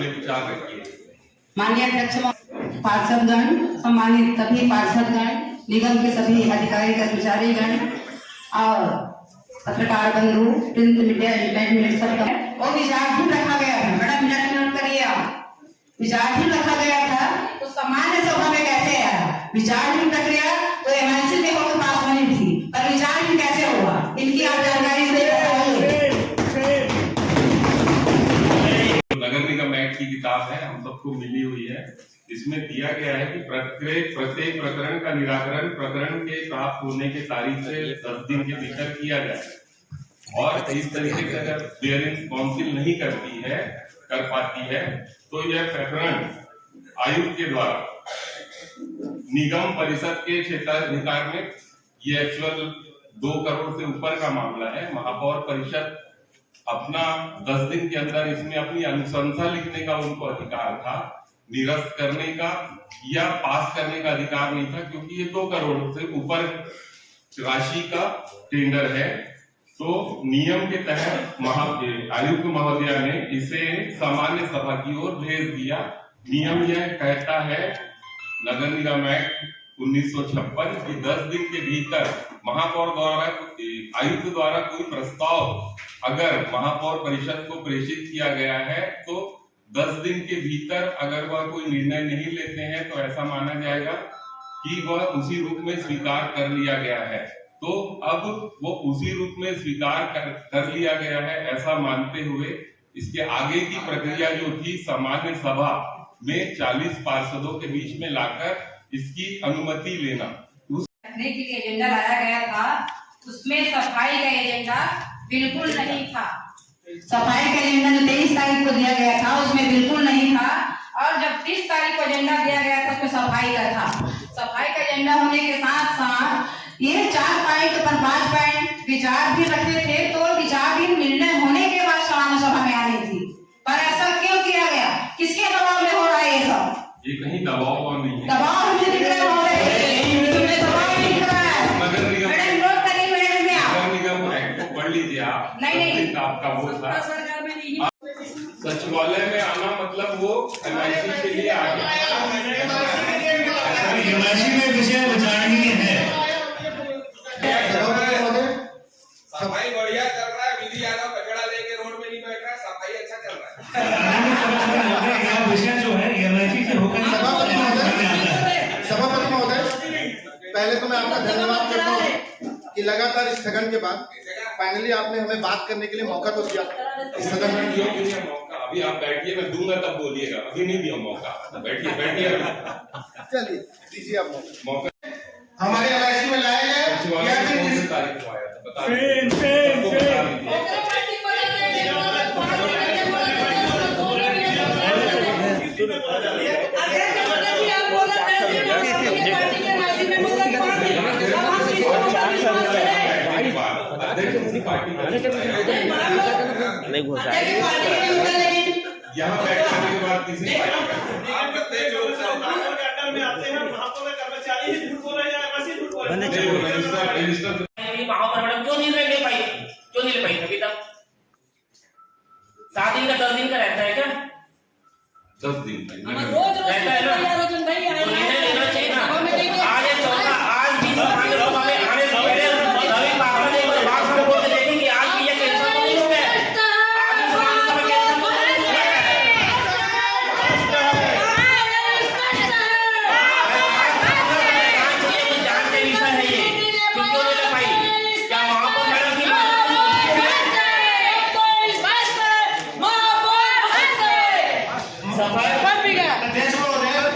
अपने विचार रखिए। माननीय अध्यक्ष, पार्षदगण, सम्मानित सभी पार्षदगण, निगम के सभी अधिकारी कर्मचारीगण और पत्रकार बंधु, प्रिंट मीडिया, इंटरनेट सबका और विचाराधीन रखा गया था। मैडम मिनट नोट करिए आप, विचाराधीन रखा गया था तो सामान्य सभा में कैसे आया? विचाराधीन प्रक्रिया तो एमएलसी के पास नहीं थी, पर विचाराधीन कैसे हुआ? इनकी आप जानकारी से नगर निगम एक्ट की किताब है, हम सबको मिली हुई है। इसमें दिया गया है कि प्रत्येक प्रकरण का निराकरण प्रकरण के प्राप्त होने के तारीख से 10 दिन के भीतर किया जाए। और इस तरीके से अगर क्लियरेंस काउंसिल नहीं कर पाती है तो यह प्रकरण आयुक्त के द्वारा निगम परिषद के क्षेत्राधिकार में, ये एक्चुअल 2 करोड़ से ऊपर का मामला है। महापौर परिषद अपना 10 दिन के अंदर इसमें अपनी अनुशंसा लिखने का उनको अधिकार था, निरस्त करने का या पास करने का अधिकार नहीं था, क्योंकि ये 2 करोड़ से ऊपर राशि का टेंडर है। तो नियम के तहत आयुक्त महोदया ने इसे सामान्य सभा की ओर भेज दिया। नियम यह कहता है, नगर निगम एक्ट 1956 की 10 दिन के भीतर महापौर द्वारा, आयुक्त द्वारा कोई प्रस्ताव अगर महापौर परिषद को प्रेषित किया गया है तो 10 दिन के भीतर अगर वह कोई निर्णय नहीं लेते हैं तो ऐसा माना जाएगा कि वह उसी रूप में स्वीकार कर लिया गया है। तो अब वो उसी रूप में स्वीकार कर लिया गया है ऐसा मानते हुए इसके आगे की प्रक्रिया जो थी, सामान्य सभा में 40 पार्षदों के बीच में लाकर इसकी अनुमति लेना, रखने के लिए एजेंडा लाया गया था। उसमें सफाई का एजेंडा बिल्कुल नहीं था। सफाई का एजेंडा जो 23 तारीख को दिया गया था उसमें बिल्कुल नहीं था, और जब 30 तारीख को एजेंडा दिया गया था उसमें सफाई का था। सफाई का एजेंडा होने के साथ साथ ये 4 पॉइंट पर 5 पॉइंट विचार भी रखे थे, तो विचार भी निर्णय होने के बाद सामान्य सभा में आनी थी। पर ऐसा क्यों किया गया? किसके दबाव में हो रहा है ये सब? ये कहीं दबाव नहीं है, दबाव मुझे दिख रहा है, दबाव नहीं दिख रहा है। नगर निगम एक्ट को पढ़ लीजिए आप। नहीं आपका वो था सचिवालय में आना, मतलब वो एमआईसी के लिए आ गया। एमआईसी में विषय विचारणीय है। सफाई बढ़िया चल रहा है, विधि यादव कचरा लेके रोड में नहीं बैठ रहा है, सफाई अच्छा चल रहा है। विषय जो है एमआईसी से होकर सभापति महोदय, पहले तो मैं आपका धन्यवाद करता हूँ कि लगातार इस स्थगन के बाद फाइनली आपने हमें बात करने के लिए मौका तो दिया। सदन में दिया मौका, अभी आप बैठिए, मैं दूंगा तब बोलिएगा, अभी नहीं दिया मौका। बैठिए चलिए दीजिए आप मौका। हमारे एमआईसी में लाए गए तारीख को आया था, बता यहाँ बैठने के बाद किसी क्यों नहीं ले पाई अभी तक? 7 दिन का 10 दिन का रहता है क्या? 10 दिन रहता है ना? लेना चाहिए ना। आज चौथा, आज भी आने से पहले रवि पापा ने एक बात हम बोल के देखेंगे, आज भी ये कैंसर तो नहीं हो गया है? आज भी समाज सभा कैंसर तो नहीं हो गया है? जान के विषय है ये, क्यों नहीं ले पाई? क्या वहां पर मैडम की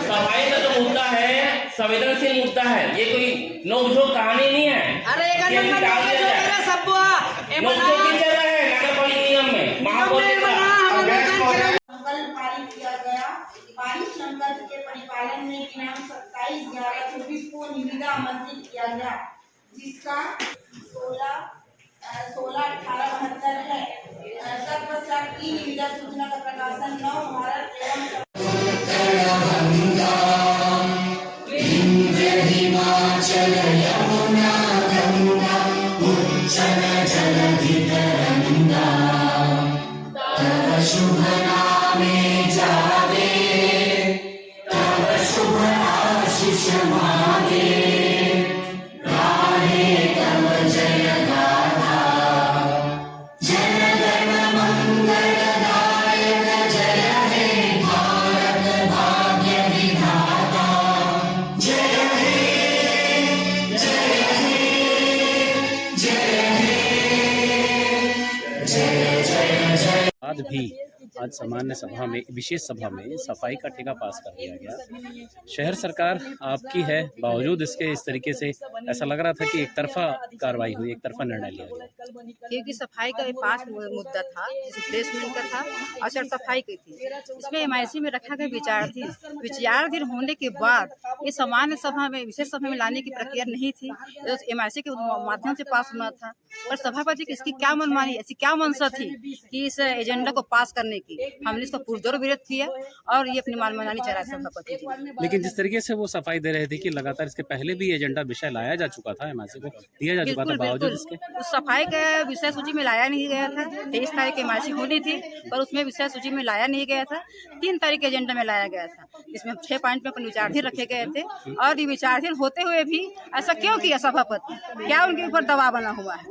सफाई का जो मुद्दा है संवेदनशील मुद्दा है, ये कोई नोकझोंक कहानी नहीं है। अरे नोकझोंक चल रहा है नगर पालिका निगम में महापौर पारित किया गया। पारित संकल्प के परिपालन में दिनांक 27/11/24 को निविदा आमंत्रित किया गया, जिसका 16/18/72 है। तत्पश्चात की निविदा सूचना का प्रकाशन 9 भारत एवं हिमाचल यमुना गंगा उच्चल जलधि तरंगा तव शुभ नाम में जागे, तब शुभ आशीष मांगे, गाहे तब जय गाथा। जन गण मंगलदायक जय हे भारत भाग्य विधाता। जय हे जय हे जय हे जय जय जय। आज भी आज सामान्य सभा में, विशेष सभा में सफाई का ठेका पास कर दिया गया। शहर सरकार आपकी है, बावजूद इसके इस तरीके से ऐसा लग रहा था कि एक तरफा कार्रवाई हुई, एक तरफा निर्णय लिया गया। क्योंकि सफाई का एक पास मुद्दा था, रिप्लेसमेंट का था और सिर्फ सफाई की थी। इसमें एमआईसी में रखा गया विचाराधीन होने के बाद ये सामान्य सभा में, विशेष सभा में लाने की प्रक्रिया नहीं थी, एमआईसी के माध्यम से पास होना था। और सभापति की इसकी क्या मनमानी, ऐसी क्या मंशा थी कि इस एजेंडा को पास करने की। हमने इसका पुरजोर विरोध किया और ये अपनी मनमानी चला सभापति जी। लेकिन जिस तरीके से वो सफाई दे रहे थे कि लगातार इसके पहले भी एजेंडा विषय लाया जा चुका था, एमआईसी को दिया जा चुका था, बावजूद इसके उस सफाई का विषय सूची में लाया नहीं गया था। 23 तारीख एमआईसी होनी थी पर उसमें विषय सूची में लाया नहीं गया था। 3 तारीख एजेंडा में लाया गया था। इसमें 6 पॉइंट में अपन विचाराधीन रखे गए थे और ये विचाराधीन होते हुए भी ऐसा क्यों किया सभापति? क्या उनके ऊपर दबाव बना हुआ है?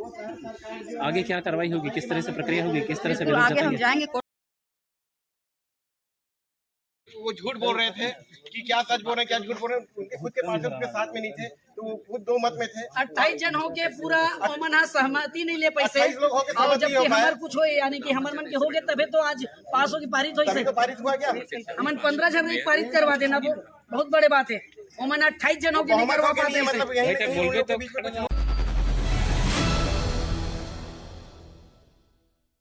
आगे क्या कार्रवाई होगी, किस तरह से प्रक्रिया होगी, किस तरह से विरोध आगे हम जताएंगे? जाएंगे। वो झूठ बोल रहे थे कि क्या सच बोल रहे हैं, क्या झूठ बोल रहे हैं। उनके खुद के पार्षद उनके साथ में नहीं थे, तो वो खुद 2 मत में थे। 28 जन हो के पूरा मना सहमति नहीं ले पैसे 28 लोग होके और सहमति जबकि हो पाए। हमार कुछ हो, यानी कि हमार मन के हो गए तबे तो आज पास होगी, पारित हो तभी तो पारित हुआ क्या? हमन 15 जन नहीं पारित करवा देना, वो बहुत बड़े बात है। वो मन 28 जन हो के नहीं करवा पाते। मतलब यही